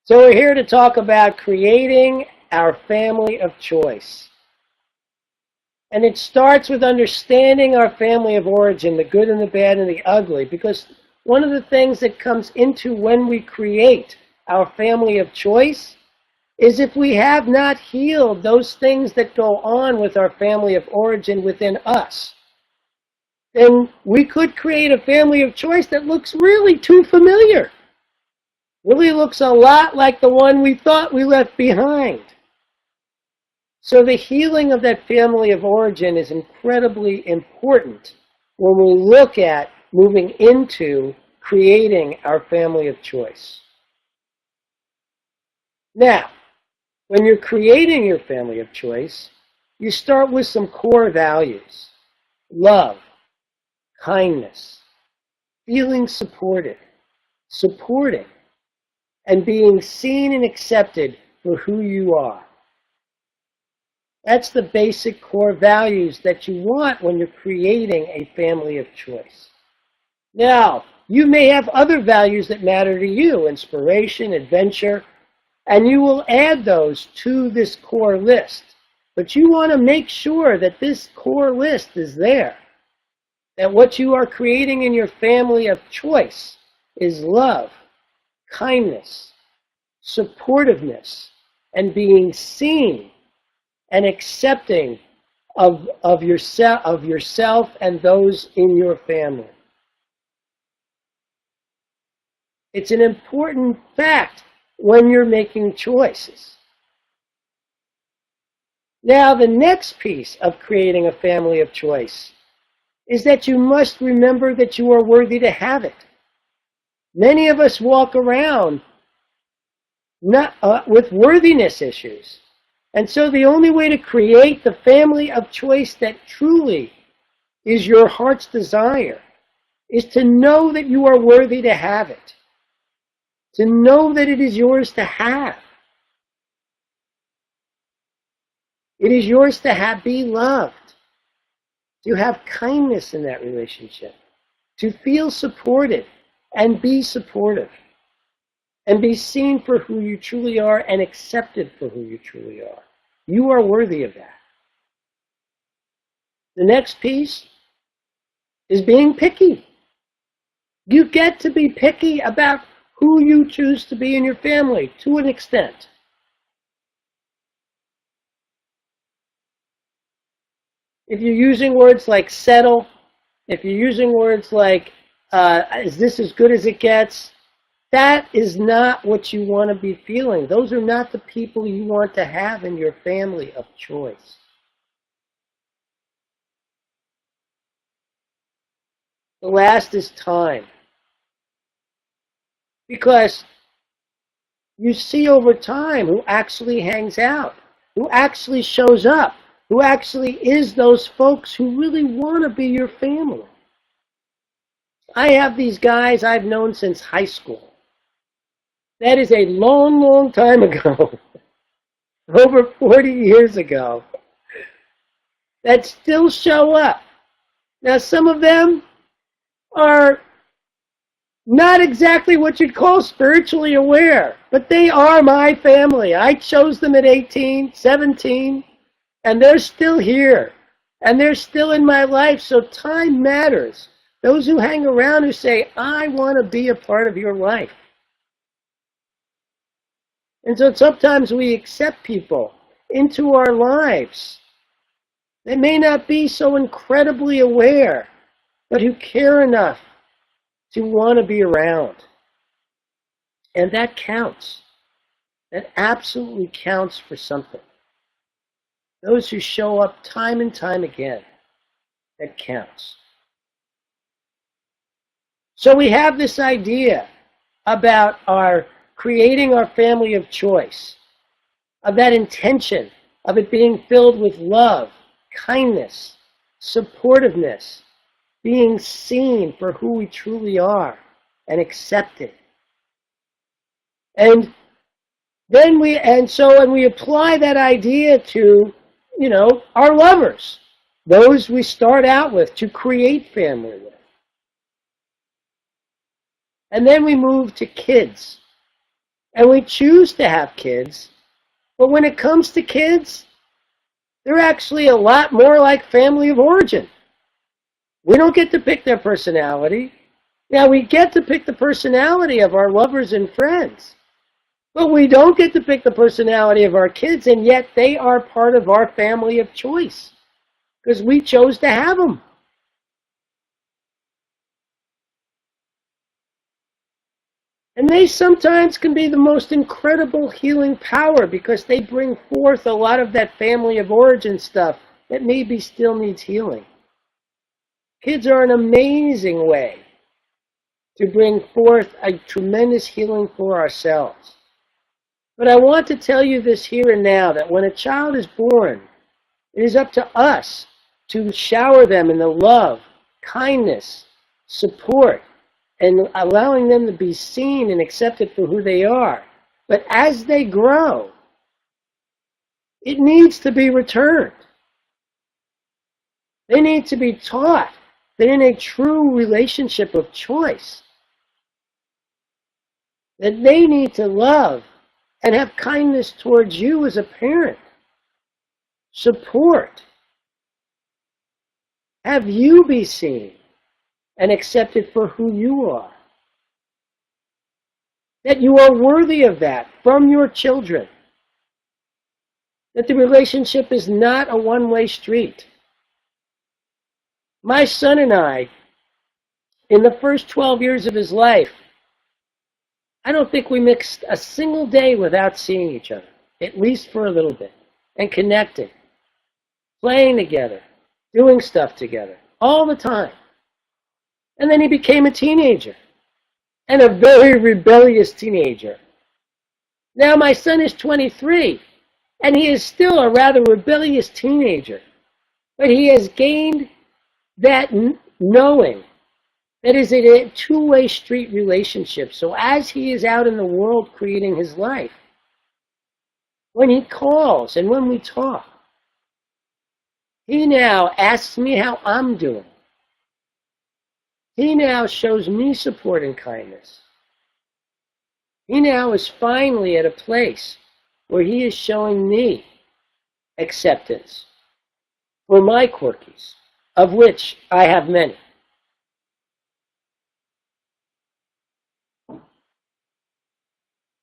So we're here to talk about creating our family of choice. And it starts with understanding our family of origin, the good and the bad and the ugly, because one of the things that comes into when we create our family of choice is if we have not healed those things that go on with our family of origin within us, then we could create a family of choice that looks really too familiar. Really looks a lot like the one we thought we left behind. So the healing of that family of origin is incredibly important when we look at moving into creating our family of choice. Now, when you're creating your family of choice, you start with some core values: love, kindness, feeling supported, supporting, and being seen and accepted for who you are. That's the basic core values that you want when you're creating a family of choice. Now, you may have other values that matter to you: inspiration, adventure, and you will add those to this core list. But you want to make sure that this core list is there, that what you are creating in your family of choice is love, kindness, supportiveness, and being seen and accepting of yourself and those in your family. It's an important fact when you're making choices. Now, the next piece of creating a family of choice is that you must remember that you are worthy to have it. Many of us walk around with worthiness issues. And so the only way to create the family of choice that truly is your heart's desire is to know that you are worthy to have it. To know that it is yours to have. It is yours to have, be loved. To have kindness in that relationship. To feel supported and be supportive. And be seen for who you truly are and accepted for who you truly are. You are worthy of that. The next piece is being picky. You get to be picky about who you choose to be in your family to an extent. If you're using words like settle, if you're using words like, is this as good as it gets? That is not what you want to be feeling. Those are not the people you want to have in your family of choice. The last is time. Because you see over time who actually hangs out, who actually shows up, who actually is those folks who really want to be your family. I have these guys I've known since high school. That is a long, long time ago, over 40 years ago, that still show up. Now, some of them are not exactly what you'd call spiritually aware, but they are my family. I chose them at 18, 17, and they're still here, and they're still in my life, so time matters. Those who hang around who say, I want to be a part of your life. And so sometimes we accept people into our lives. They may not be so incredibly aware, but who care enough to want to be around. And that counts. That absolutely counts for something. Those who show up time and time again, that counts. So we have this idea about creating our family of choice, of that intention, of it being filled with love, kindness, supportiveness, being seen for who we truly are and accepted. And then we apply that idea to, our lovers, those we start out with to create family with. And then we move to kids. And we choose to have kids. But when it comes to kids, they're actually a lot more like family of origin. We don't get to pick their personality. Now, we get to pick the personality of our lovers and friends. But we don't get to pick the personality of our kids, and yet they are part of our family of choice. Because we chose to have them. And they sometimes can be the most incredible healing power because they bring forth a lot of that family of origin stuff that maybe still needs healing. Kids are an amazing way to bring forth a tremendous healing for ourselves. But I want to tell you this here and now, that when a child is born, it is up to us to shower them in the love, kindness, support, and allowing them to be seen and accepted for who they are. But as they grow, it needs to be returned. They need to be taught that in a true relationship of choice, that they need to love and have kindness towards you as a parent, support, have you be seen and accepted for who you are. That you are worthy of that from your children. That the relationship is not a one-way street. My son and I, in the first 12 years of his life, I don't think we mixed a single day without seeing each other, at least for a little bit, and connecting, playing together, doing stuff together, all the time. And then he became a teenager, and a very rebellious teenager. Now my son is 23, and he is still a rather rebellious teenager. But he has gained that knowing that is a two-way street relationship. So as he is out in the world creating his life, when he calls and when we talk, he now asks me how I'm doing. He now shows me support and kindness. He now is finally at a place where he is showing me acceptance for my quirkies, of which I have many.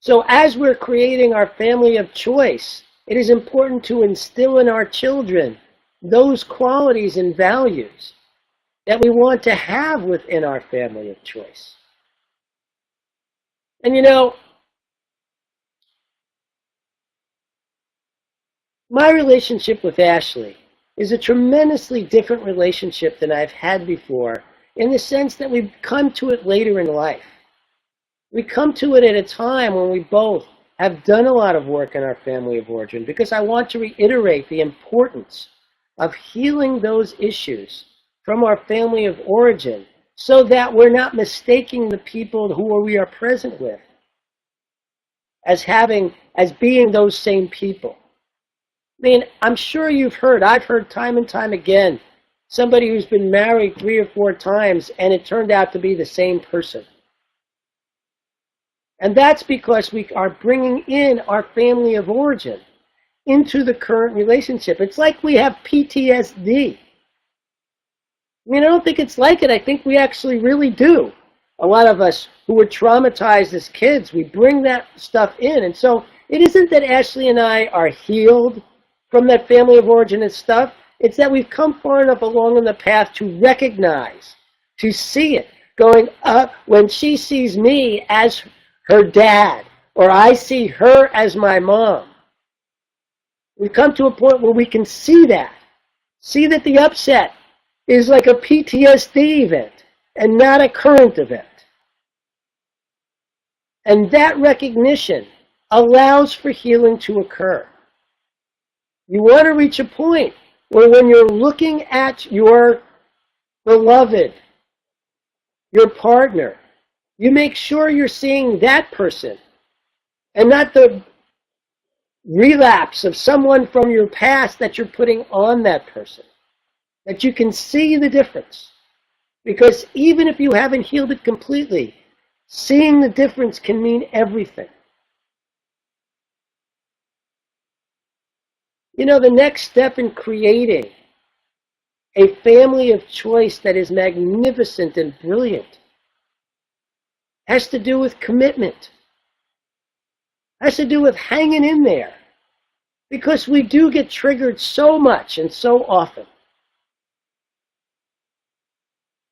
So as we're creating our family of choice, it is important to instill in our children those qualities and values that we want to have within our family of choice. And you know, my relationship with Ashley is a tremendously different relationship than I've had before, in the sense that we've come to it later in life. We come to it at a time when we both have done a lot of work in our family of origin, because I want to reiterate the importance of healing those issues from our family of origin, so that we're not mistaking the people who we are present with as being those same people. I mean, I'm sure you've heard, I've heard time and time again, somebody who's been married 3 or 4 times and it turned out to be the same person. And that's because we are bringing in our family of origin into the current relationship. It's like we have PTSD. I mean, I don't think it's like it. I think we actually really do. A lot of us who were traumatized as kids, we bring that stuff in. And so it isn't that Ashley and I are healed from that family of origin and stuff. It's that we've come far enough along in the path to recognize, to see it, going up when she sees me as her dad, or I see her as my mom. We've come to a point where we can see that the upset is like a PTSD event and not a current event. And that recognition allows for healing to occur. You want to reach a point where when you're looking at your beloved, your partner, you make sure you're seeing that person and not the relapse of someone from your past that you're putting on that person. That you can see the difference. Because even if you haven't healed it completely, seeing the difference can mean everything. You know, the next step in creating a family of choice that is magnificent and brilliant has to do with commitment, has to do with hanging in there. Because we do get triggered so much and so often.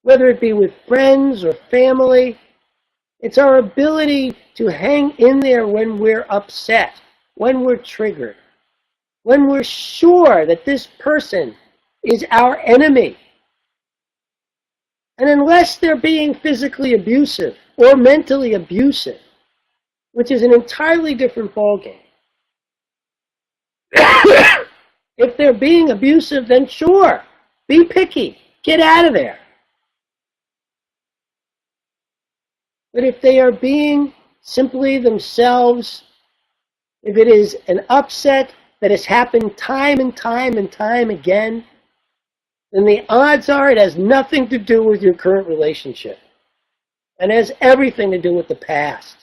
Whether it be with friends or family, it's our ability to hang in there when we're upset, when we're triggered, when we're sure that this person is our enemy. And unless they're being physically abusive or mentally abusive, which is an entirely different ballgame, if they're being abusive, then sure, be picky, get out of there. But if they are being simply themselves, if it is an upset that has happened time and time and time again, then the odds are it has nothing to do with your current relationship and has everything to do with the past.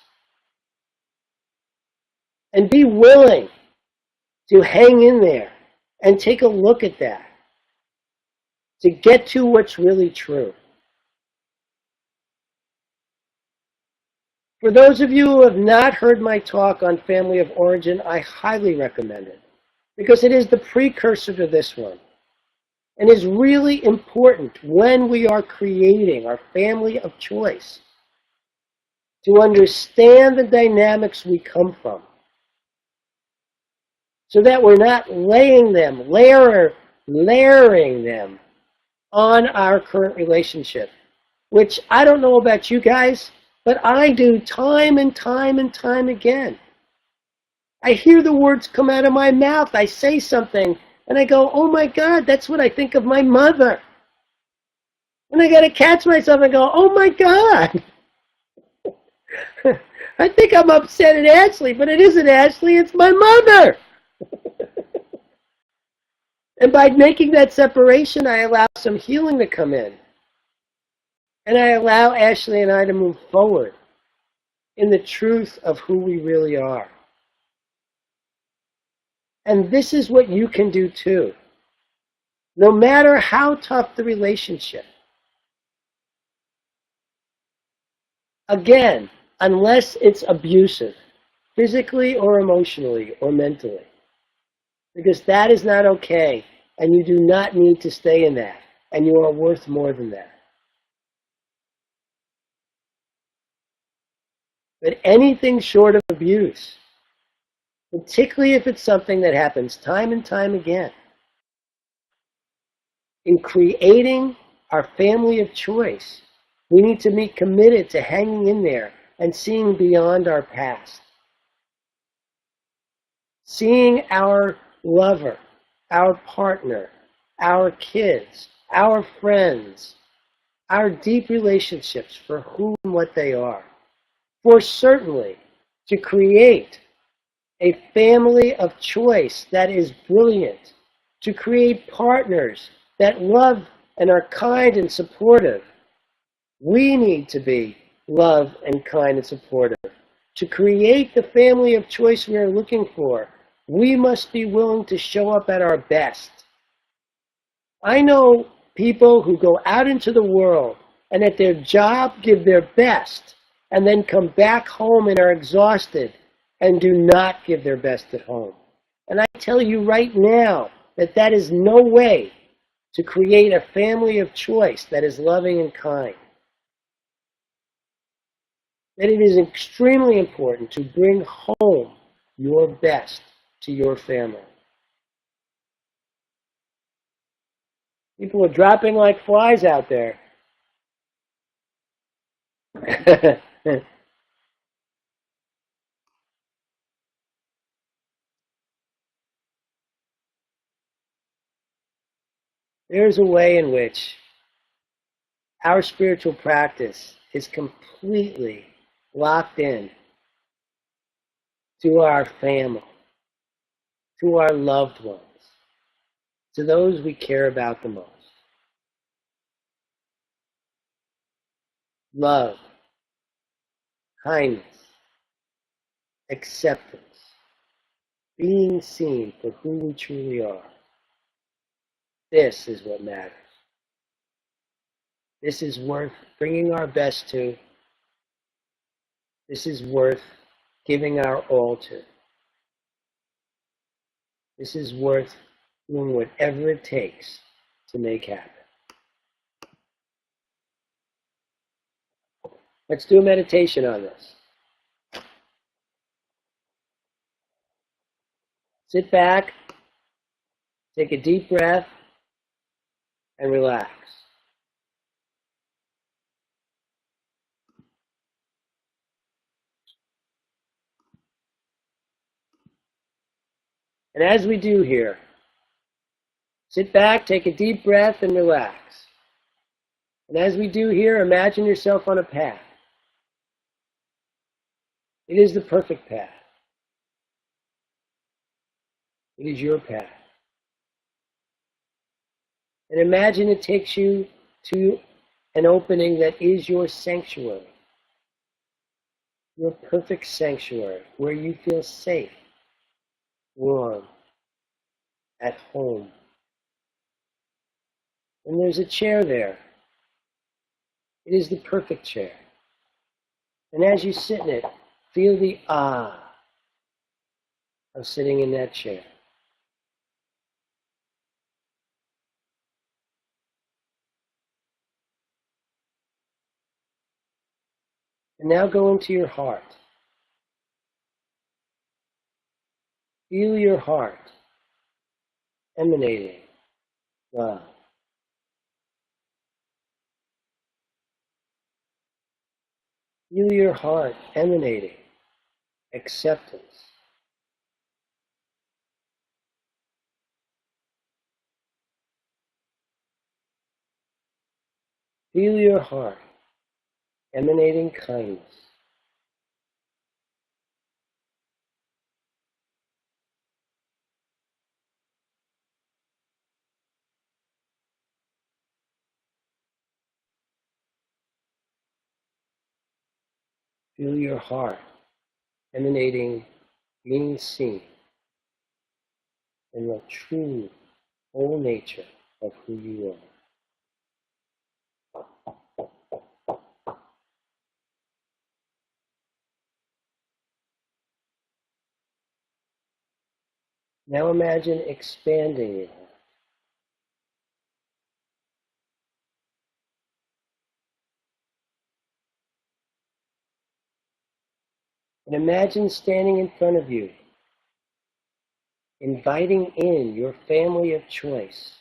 And be willing to hang in there and take a look at that to get to what's really true. For those of you who have not heard my talk on family of origin, I highly recommend it because it is the precursor to this one and is really important when we are creating our family of choice to understand the dynamics we come from so that we're not layering them on our current relationship, which I don't know about you guys, but I do time and time and time again. I hear the words come out of my mouth. I say something, and I go, oh my God, that's what I think of my mother. And I got to catch myself and go, oh my God. I think I'm upset at Ashley, but it isn't Ashley, it's my mother. And by making that separation, I allow some healing to come in. And I allow Ashley and I to move forward in the truth of who we really are. And this is what you can do too. No matter how tough the relationship. Again, unless it's abusive, physically or emotionally or mentally. Because that is not okay, and you do not need to stay in that, and you are worth more than that. But anything short of abuse, particularly if it's something that happens time and time again, in creating our family of choice, we need to be committed to hanging in there and seeing beyond our past. Seeing our lover, our partner, our kids, our friends, our deep relationships for who and what they are. For certainly to create a family of choice that is brilliant, to create partners that love and are kind and supportive. We need to be love and kind and supportive. To create the family of choice we are looking for, we must be willing to show up at our best. I know people who go out into the world and at their job give their best and then come back home and are exhausted and do not give their best at home. And I tell you right now that that is no way to create a family of choice that is loving and kind. That it is extremely important to bring home your best to your family. People are dropping like flies out there. There's a way in which our spiritual practice is completely locked in to our family, to our loved ones, to those we care about the most. Love, kindness, acceptance, being seen for who we truly are. This is what matters. This is worth bringing our best to. This is worth giving our all to. This is worth doing whatever it takes to make happen. Let's do a meditation on this. Sit back, take a deep breath, and relax. And as we do here, sit back, take a deep breath, and relax. And as we do here, imagine yourself on a path. It is the perfect path. It is your path. And imagine it takes you to an opening that is your sanctuary. Your perfect sanctuary, where you feel safe, warm, at home. And there's a chair there. It is the perfect chair. And as you sit in it, feel the ah of sitting in that chair. And now go into your heart. Feel your heart emanating love. Feel your heart emanating acceptance. Feel your heart emanating kindness. Feel your heart emanating being seen in the true whole nature of who you are. Now imagine expanding your heart. And imagine standing in front of you, inviting in your family of choice.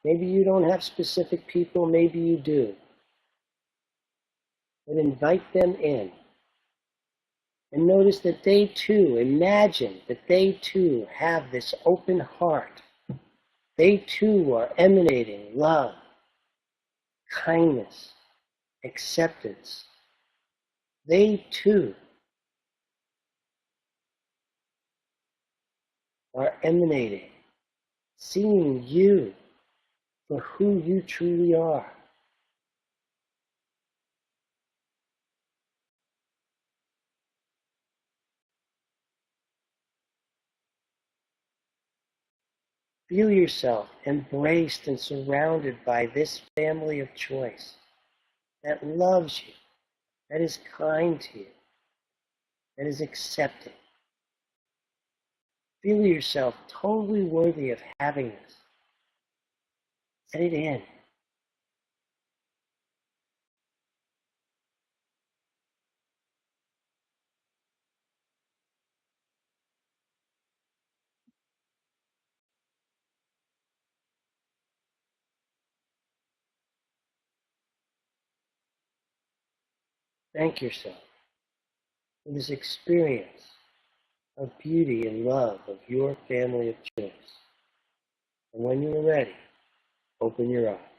Maybe you don't have specific people, maybe you do. But invite them in. And notice that they too, imagine that they too have this open heart. They too are emanating love, kindness, acceptance. They too are emanating, seeing you for who you truly are. Feel yourself embraced and surrounded by this family of choice that loves you, that is kind to you, that is accepting. Feel yourself totally worthy of having this. Let it in. Thank yourself for this experience of beauty and love of your family of choice. And when you are ready, open your eyes.